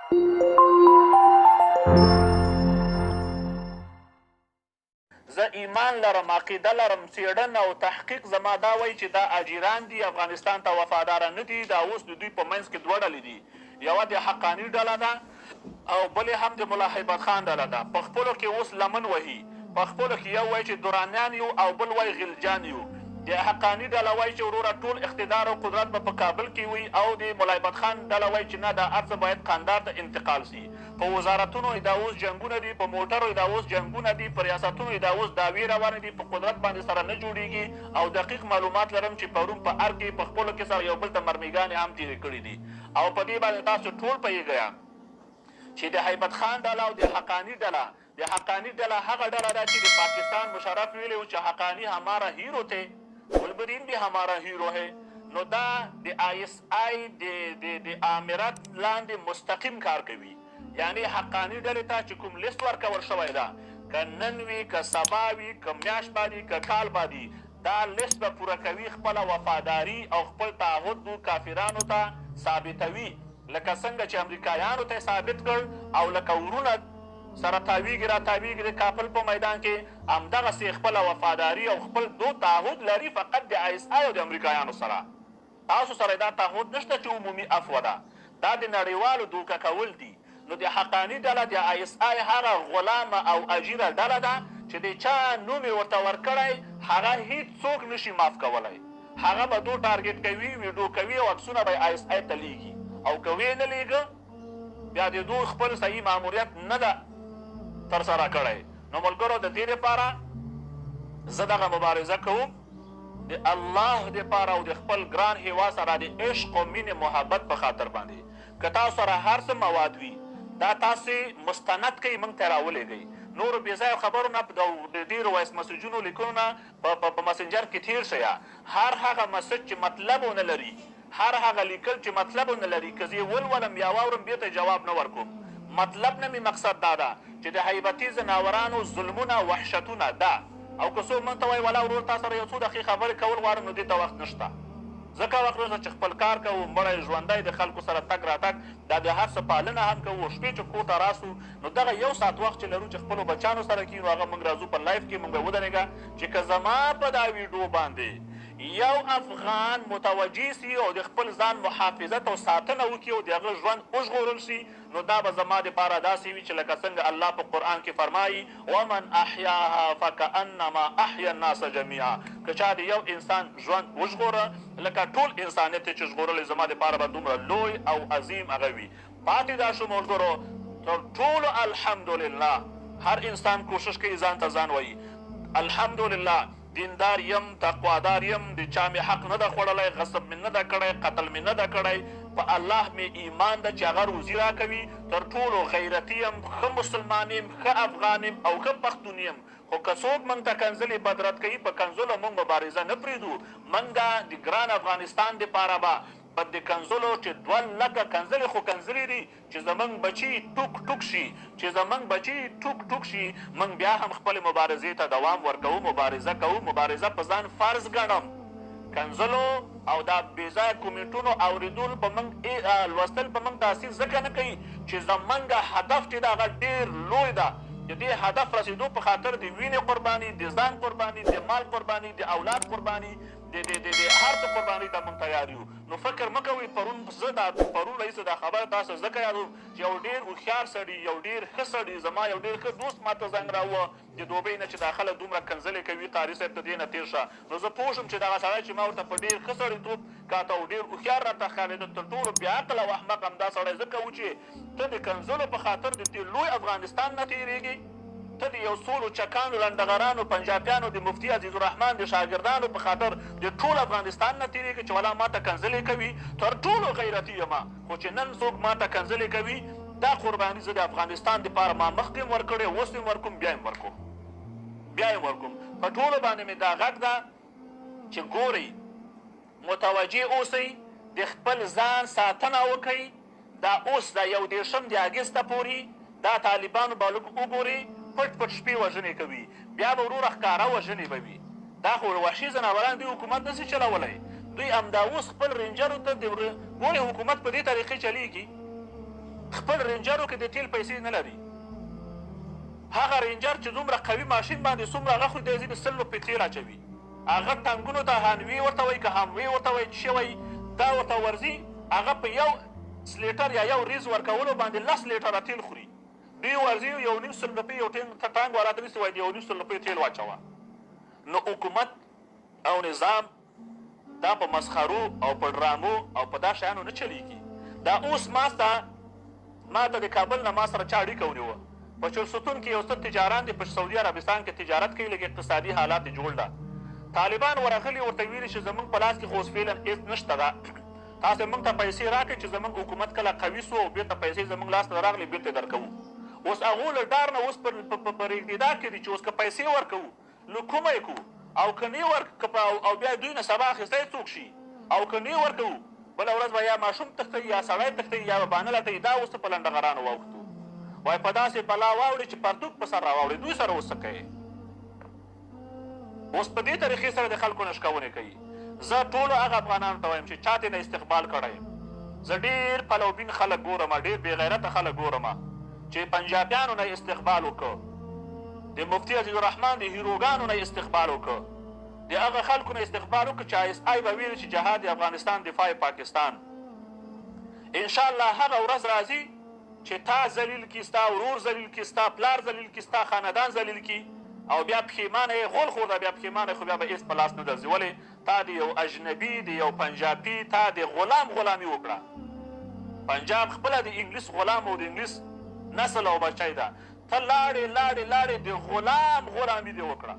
زه ایمان لرم، عقیده لرم، څېړنه او تحقیق زما دا وایي چې دا اجیران دي، افغانستان ته وفاداره نه دي. دا اوس د دوی په منځ کې دوه ډلې دي، یوه د حقاني ډله ده او بلې هم د ملا هیبت خان ډله ده. په خپلو کې اوس لمن وهي، په خپلو کې یو وایي چې درانیان یو او بل وایي غلجان یو. د حقاني ډله وایي چې وروره ټول اقتدار او قدرت به په کابل کې وي، او د ملا هیبت خان ډله وایي چې نه، دا هر څه باید قندهار ته انتقال سي. په وزارتونو دا اوس جنګونه دي، په موټرو دا اوس جنګونه دي، په ریاستونو دا اوس دعوې روانې دي، په قدرت باندې سره نه جوړېږي. او دقیق معلومات لرم چې پرون په ارګ کې په خپلو کې سره یو بل ته مرمیګانې هم تېرې کړي دي. او په دې باندې تاسو ټول پوهېږئ چې د هیبت خان ډله او د حقاني ډله، د حقاني ډله هغه ډله ده چې د پاکستان مشرف ویلی و چې حقاني ہمارا ہیرو تھے، گلبدین بھی ہمارا ہیرو ہے. نو دا د ISI د آمرت لاندې مستقیم کار کوي. یعنی حقاني ډلې ته چې کوم لیست ورکول شوی ده، که نن وي، که سبا وي، که میاشت بعدي، که کال بعدي، دا لیست به پوره کوي، خپله وفاداري او خپل تعهد کافرانو ته ثابتوي، لکه څنګه چې امریکایانو ته ثابت کړ او لکه ورونه سره تاویږي را تاویږي د کابل په میدان کې، همدغسې خپله وفاداري او خپل دو تعهد لري فقط د ISI او د امریکایانو سره. تاسو سره دا تعهد نشته چې عمومي عفوه ده، دا د نړیوالو دوکه کول دي. نو د حقاني ډله د ISI هغه غلامه او اجیره ډله ده چې د چا نوم یې ورته ورکړی هغه هیڅ څوک نشي معاف کولی. هغه به دو ټارګېټ کوي، ویډیو کوي او عکسونه به یې ISI ته لیږي، او که ویې نه لیږه بیا د دو خپل صحیح ماموریت نه ده ترسره کړی. نو ملګرو د دې دپاره زه دغه مبارزه کوم د الله دپاره او د خپل ګران هېواد سره د عشق او مینې محبت په خاطر باندې. که تاسو سره هر څه مواد وي دا تاسې مستند کوئ، موږ ته راولېږئ. نورو بې ځایه خبرو نه، د ډېرو وایس مسیجونو لیکلو نه په مسنجر کې تېر شئ. هر هغه مسج چې مطلب ونه لري، هر هغه لیکل چې مطلب ونه لري، که زه یې ولولم یا واورم بېرته جواب نه ورکوم. مطلب نه مې مقصد دا ده چې د حیبتي ځناورانو ظلمونه وحشتونه ده. او که څوک موږ ته وایي ولا ورور تا سره یو څو دقیقې خبرې کول غواړم، نو دې ته وخت نشته. ځکه وخت نشته چې خپل کار کوو، مړی ژوندی د خلکو سره تګ راتګ، دا د هر څه پالنه هم کوو. شپې چې کور ته راسو نو دغه یو ساعت وخت چې لرو چې خپلو بچیانو سره کښېنو، هغه موږ راځو په لایف کې، موږ به ودرېږه چې که زما په دا ویډیو باندې یو افغان متوجه سي او د خپل ځان محافظت او ساتنه وکړي او د هغه ژوند وژغورل شي، نو دا به زما دپاره داسې وي چې لکه څنګه الله په قرآن کې فرمایي ومن احیاها فکأنما احیا الناس جمیعا. که چا د یو انسان ژوند وژغوره لکه ټول انسانیت چې ژغورلی، زما دپاره به دومره لوی او عظیم هغه وي. پاتې دا شو ملګرو، تر ټولو الحمدلله هر انسان کوشش کوي ځان ته ځان وایي الحمدلله دیندار یم، تقوادار یم، د چا مې حق نه ده خوړلی، غصب مې نه ده کړی، قتل مې نه ده کړی، په الله مې ایمان ده چې هغه روزي راکوي. تر ټولو غیرتي یم، ښه مسلمان یم، ښه افغان یم او ښه پښتون یم. خو که څوک موږ ته کنځلې بدرد کوي، په کنځلو موږ مبارزه نه پرېږدو. موږ د ګران افغانستان دپاره به د کنځلو چې 2 لکه کنځلې خو کنځلې دي چې زموږ بچي ټوک ټوک شي، چې زموږ بچي ټوک ټوک شي، موږ بیا هم خپلې مبارزې ته دوام ورکوو، مبارزه کوو. مبارزه په ځان فرض ګڼم. کنځلو او دا بېځایه کومنټونو اورېدل په موږ لوستل په موږ تاثیر ځکه نه کوي چې زموږ هدف چې د هغه ډېر لوی ده. د دې هدف رسېدو په خاطر د وینې قرباني، د ځان قرباني، د مال قرباني، د اولاد قرباني، د هر څه قرباني ته موږ تیار یو. نو فکر مه کوئ پرون رئیس دا خبره تاسو ځکه یادوم چې یو ډېر هوښیار سړي، یو ډېر ښه سړي، زما یو ډېر ښه دوست ما ته زنګ راووه د دوبۍ نه چې دا خلک دومره کنځلې کوي، قاري صاحب ته دې نه تېر شه. نو زه پوه شوم چې دغه سړی چې ما ورته په ډېر ښه سړیتوب کاته او ډېر هوښیار راته ښکارېده، تر ټولو بېعقل او احمق همدا سړی ځکه و چې ته د کنځلو په خاطر د دې لوی افغانستان نه تېرېږي، ته د یو څو لوچکانو، لنډغرانو، پنجابیانو، د مفتي عزیزالرحمن د شاګردانو په خاطر د ټول افغانستان نه تېرېږي چې ولا ما ته کنځلې کوي. تر ټولو غیرتي یم، خو چې نن څوک ما ته کنځلې کوي، دا قرباني زه د افغانستان دپاره ما مخکې هم ورکړې، اوس هم ورکوم، بیا هم ورکوم. په ټولو باندې مې دا غږ ده چې ګورئ، متوجه اوسئ، د خپل ځان ساتنه وکئ. دا اوس دا 1 د اګسته پورې دا طالبانو به لږ وګورئ، پټ پټ شپې وژنې کوي، بیا به وروره ښکاره وژنې به وي. دا خو وحشي ځناوران دوی حکومت نسي چلولی. دوی همدا اوس خپل رینجرو ته ګورې حکومت په دې طریقې چلیږي. خپل رینجرو کې د تیل پیسې نه لري. هغه رینجر چې دومره قوي ماشین باندې څومره هغه خو د ځینې 100 روپۍ تیل اچوي، هغه ټانکونو ته هانوي ورته وایي که هموي ورته وایي چې شی وایي، دا ورته ورځي هغه په یو سلیټر یا یو ریز ورکولو باندې 10 لیټره تیل خوري. دوی ورځي 1.5 روپۍ یو ټانک والا ته نیسي وایي د 1.5 روپۍ تیل واچوه. نو حکومت او نظام دا په مسخرو او په ډرامو او په دا شیانو نه چلیږي. دا اوس ما ته د کابل نه ما سره چا اړیکه ونیوه. په چرستون کې یو څه تجاران دي په سعودي عربستان کې تجارت کوي، لږ اقتصادي حالات یې جوړ ده. طالبان ورغلي ورته ویلي چې زموږ په لاس کې خو اوس فعلا هېڅ نشته ده، تاسو موږ ته پیسې راکړئ چې زموږ حکومت کله قوي سو او بېرته پیسې زموږ لاس ته راغلې بېرته یې درکوو. اوس هغو له ډار نه اوس په رېږدېدا کې دي چې اوس که پیسې ورکوو نو کومه یې کوو، او که نه او بیا دوی نه سبا اخیستی څوک شي، او که نه ورکوو بله ورځ به یا ماشوم تښتوي یا سړی تښتوي یا به بانه لټوي. دا اوس په لنډغرانو واوښتو، وایي په داسې بلا واوړي چې پرتوک په سر راواوړي. دوی سره اوس څه کوي؟ اوس په دې طریقې سره د خلکو نشکونې کوي. زه ټولو هغه افغانانو ته وایم چې چا ترې نه استقبال کړی یم. زه ډېر پلوبین خلک ګورم، ډېر بې غیرته خلک ګورم چې پنجابیانو نه استقبال وکړه، د مفتي عزیزالرحمن د هیروګانو نه استقبال وکړه، د هغه خلکو نه استقبال وکړه چې ISI به ویل چې جهاد افغانستان دفاع پاکستان. انشاءالله هغه ورځ راځي چې تا ذلیل کي، ستا ورور ذلیل کي، ستا پلار ذلیل کي، ستا خاندان ذلیل کي، او بیا پښیمانه یې غول خورده، بیا پښیمانه خو بیا به هېڅ په لاس نه درځي. ولې تا د یو اجنبي د یو پنجابي تا د غلامي وکړه. پنجاب خپله د انګلیس غلام او د انګلیس نسل او بچی ده. ته لاړې د غلامي دې وکړه.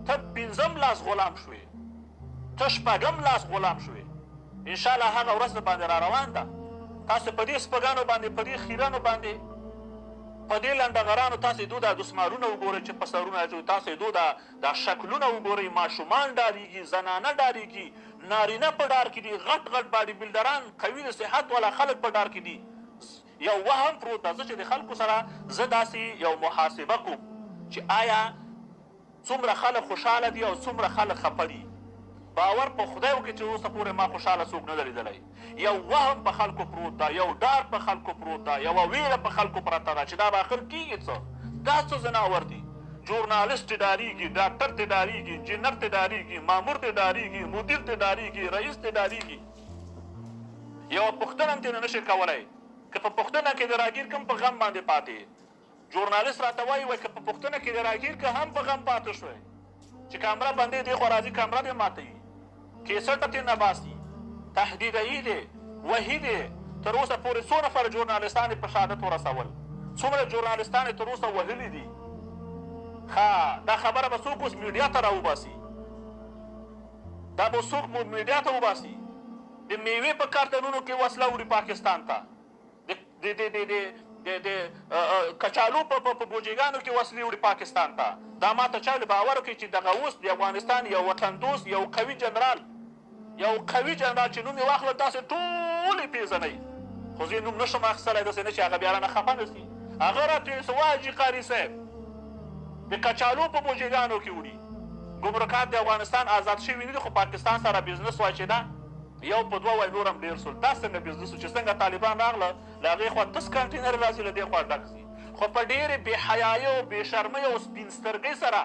ته 5م لاس غلام شوې، ته 6م لاس غلام شوې. انشاءالله هغه ورځ د باندې را روان ده. تاسو په دې سپږانو باندې، په دې خیرانو باندې، په دې لنډغرانو تاسو دو دا دسمالونه وګورئ چې په سرونه اچوي، تاسو دو دا شکلونه وګورئ. ماشومان ډارېږي، زنانه ډارېږي، نارینه په ډار کې دي، غټ باډي بلډران، قوي د صحت والا خلک په ډار کې دي. یو وهم پروت ده. زه چې د خلکو سره زه داسې یو محاسبه کوم چې آیا څومره خلک خوشحاله دي او څومره خلک خفه دي. باور په خدای وکړئ چې اوسه پورې ما خوشحاله څوک نه ده لیدلی. یو وهم په خلکو پروت ده، یو ډار په خلکو پروت ده، یوه ویره په خلکو پرته ده چې دا به آخر کېږي څه. دا څه ځناور دي. ژورنالست ترې ډارېږي، ډاکټر ترې ډارېږي، انجینر ترې ډارېږي، مامور ترې ډارېږي، مدیر ترې ډارېږي، رئیس ترې ډارېږي. یوه پوښتنه هم ترې نه شي کولی که په پوښتنه کې د راګیر کوم په غم باندې پاتې. ژورنالست راته وایي که په پوښتنه کې د راګیر که هم په غم پاتې شوی چې کامره بندې دی خو راځي کامره دې ماتوي، کیسټه ترې نه باسي، تهدیدوي دی، وحي دی. تر اوسه پورې څو نفره ژورنالستان یې په شهادت ورسول، څومره ژورنالستان یې تر اوسه وهلي دي. دا خبره به څوک اوس میډیا ته راوباسي، دا به څوک میډیا ته وباسي. د میوې په کارتنونو کې وسله وړي پاکستان ته، د کچالو په بوجیګانو کې وسلې وړي پاکستان ته. دا ما ته چا باور وکړي چې دغه اوس د افغانستان یو وطن دوست، یو قوي جنرال چې نوم یې واخله تاسې ټول یې پېژنئ، خو زه یې نوم نه شم اخیستلی داسې نه چې هغه بیا رانه خفه نه شي. هغه راته یې څه وایي چې قاري صاحب د کچالو په بوجیګانو کې وړي. ګمرکات د افغانستان آزاد شوي نه دي خو پاکستان سره بزنس وایي چې ده یو په 2 وایي نور هم ډېر سول. دا څنګه بزنس و چې څنګه طالبان راغله له هغې خوا 10 کنټینر راځي له دې خوا ډک شي. خو په ډېرې بې حیایۍ او بې شرمۍ او سپین سترګۍ سره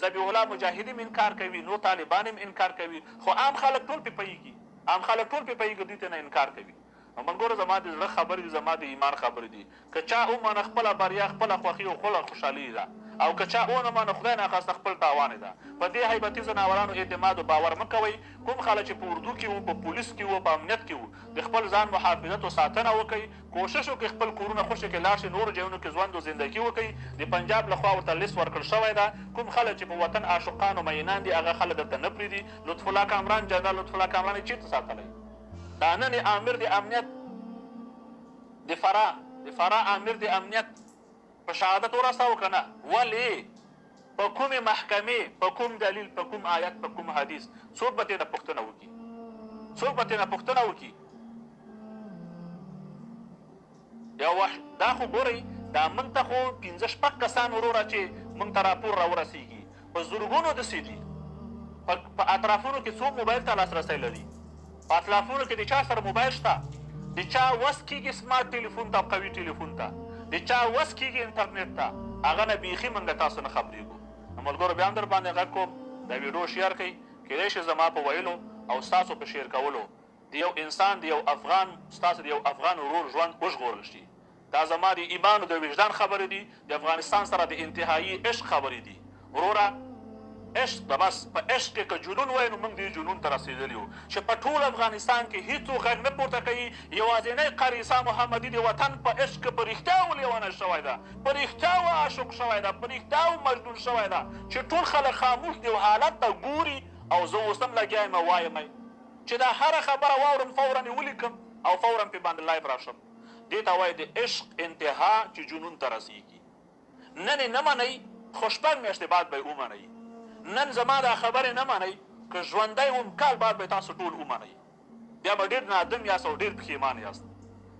ذبیح الله مجاهد هم انکار کوي، نور طالبان هم انکار کوي، خو عام خلک ټول پې پوهېږي، دوی ته نه انکار کوي. ملګرو زما د زړه خبرې دي، زما د ایمان خبرې دي. که چا ومنه خپله بریا، خپله خوښي او خپله خوشحالي ده، او که چا ونه منه خدای ناخواسته خپل تاوان ده. په دې حیبتي ځناورانو اعتماد او باور مه کوئ. کوم خلک چې په اردو کې وو، په پولیس کې وو، په امنیت کې وو، د خپل ځان محافظت او ساتنه وکړئ. کوشش وکړئ خپل کورونه خوشې کې لاړ شئ، نورو ځایونو کې ژوند او زندګي وکړئ. د پنجاب لخوا ورته لیست ورکړل شوی ده. کوم خلک چې په وطن عاشقان او مینان دي هغه خلک درته نه پرېږدي. لطف الله کامران، جنرال لطف الله کامران یې چېرته ساتلی؟ دا نن امیر د امنیت د فرا امیر د امنیت په شهادت ورساو که نه؟ ولې؟ په کومې محکمې، په کوم دلیل، په کوم آیت، په کوم حدیث؟ څوک به ترېنه پوښتنه وکړي؟ یو وخت دا خو ګورئ، دا موږ ته خو 5-6 کسان وروره چې موږ ته راپور راورسېږي په زرګونو داسې دي. په اطرافونو کې څوک موبایل ته لاسرسی لري؟ په اطرافونو کې د چا سره موبایل شته؟ د د چا وس کېږي سمارټ ټلیفون ته قوي ټلیفون ته د چا وس کېږي انټرنیټ ته هغه نه بیخي موږ تاسو نه خبرېږو نو ملګرو بیا هم در باندې غږ کوم دا ویډیو شیر کړئ کیدای شي زما په ویلو او ستاسو په شیر کولو د یو انسان د یو افغان ستاسو د یو افغان ورور ژوند وژغورل شي دا زما د ایمان او د وجدان خبرې دي د افغانستان سره د انتهایي عشق خبرې دي وروره عشق د بس په عشق کې که جنون وای نو موږ دې جنون ته رسېدلي وو چې په ټول افغانستان کې هېڅوک غږ نه پورته کوي یوازینی قاری عیسی محمدي د وطن په عشق کې په رښتیا ولیونه شوی ده په رښتیا عاشق شوی ده په رښتیا مجنون شوی ده چې ټول خلک خاموش دي او حالت ته ګوري او زه اوس هم لګیا یم وایم چې دا هره خبره واورم فورا یې ولیکم او فورا پې باندې لایف راشم دې ته وایي د عشق انتها چې جنون ته رسېږي نن یې نه منئ خو شپږ میاشتې بعد به یې ومنئ نن زما دا خبرې نه منئ که ژوندی وم کال بعد به تاسو ټول ومنئ بیا به ډېر نادم یاست او ډېر پښیمان یاست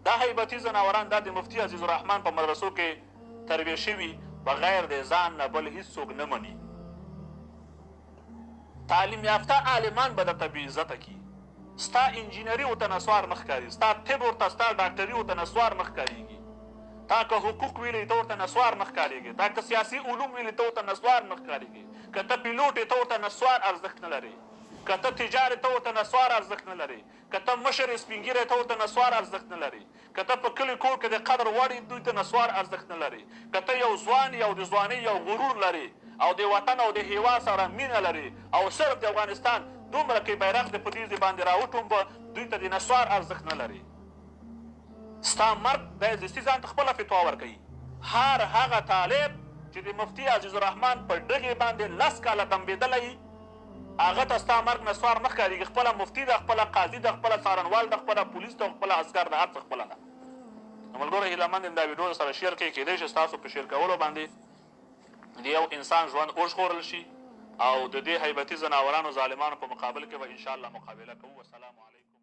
دا حیبتي ځناوران دا د مفتي عزیز الرحمن په مدرسو کې تربیه شوي بغیر د ځان نه بل هېڅوک نه مني تعلیم یافته عالمان به درته بېعزته کي ستا انجینري ورته نسوار نه ښکاري ستا طب ورته ستا ډاکټري ورته نسوار نه ښکارېږي تا که حقوق ویلی ته ورته نسوار نه ښکارېږي تا که سیاسي علوم ویلی ته ورته نسوار نه ښکارېږي که ته پیلوټ یې ته ورته نسوار ارزښت نه لرې که ته تجار ته ورته نسوار ارزښت نه لرې که ته مشر سپین ږیری ته ورته نسوار ارزښت نه لرې که ته په کلي کور کې د قدر وړ دوی ته نسوار ارزښت نه لرې که ته یو ځوان یې او د ځوانۍ یو غرور لرې او د وطن او د هیواد سره مینه لرې او صرف د افغانستان دومره کې بیرغ د په دې باندې راوټومبه دوی ته د نسوار ارزښت نه لري ستا مرګ د عزتي ځان ته خپله فتوا ورکوي هر هغه طالب چې د مفتي عزیز الرحمن په ډغې باندې 10 کاله دمبېدلی هغه ته ستا مرګ نسوار نه ښکارېږي خپله مفتي ده خپله قاضي ده خپله څارنوال ده خپله پولیس ده خپله عسکر ده هر څه خپله ده نو ملګرو هیله مند یم دا ویډیو سره شیر کړئ کیدای شي ستاسو په شیر کولو باندې د یو انسان ژوند وژغورل شي او د دې حیبتي ځناورانو ظالمانو په مقابل کې به انشاءالله مقابله کوو والسلام علیکم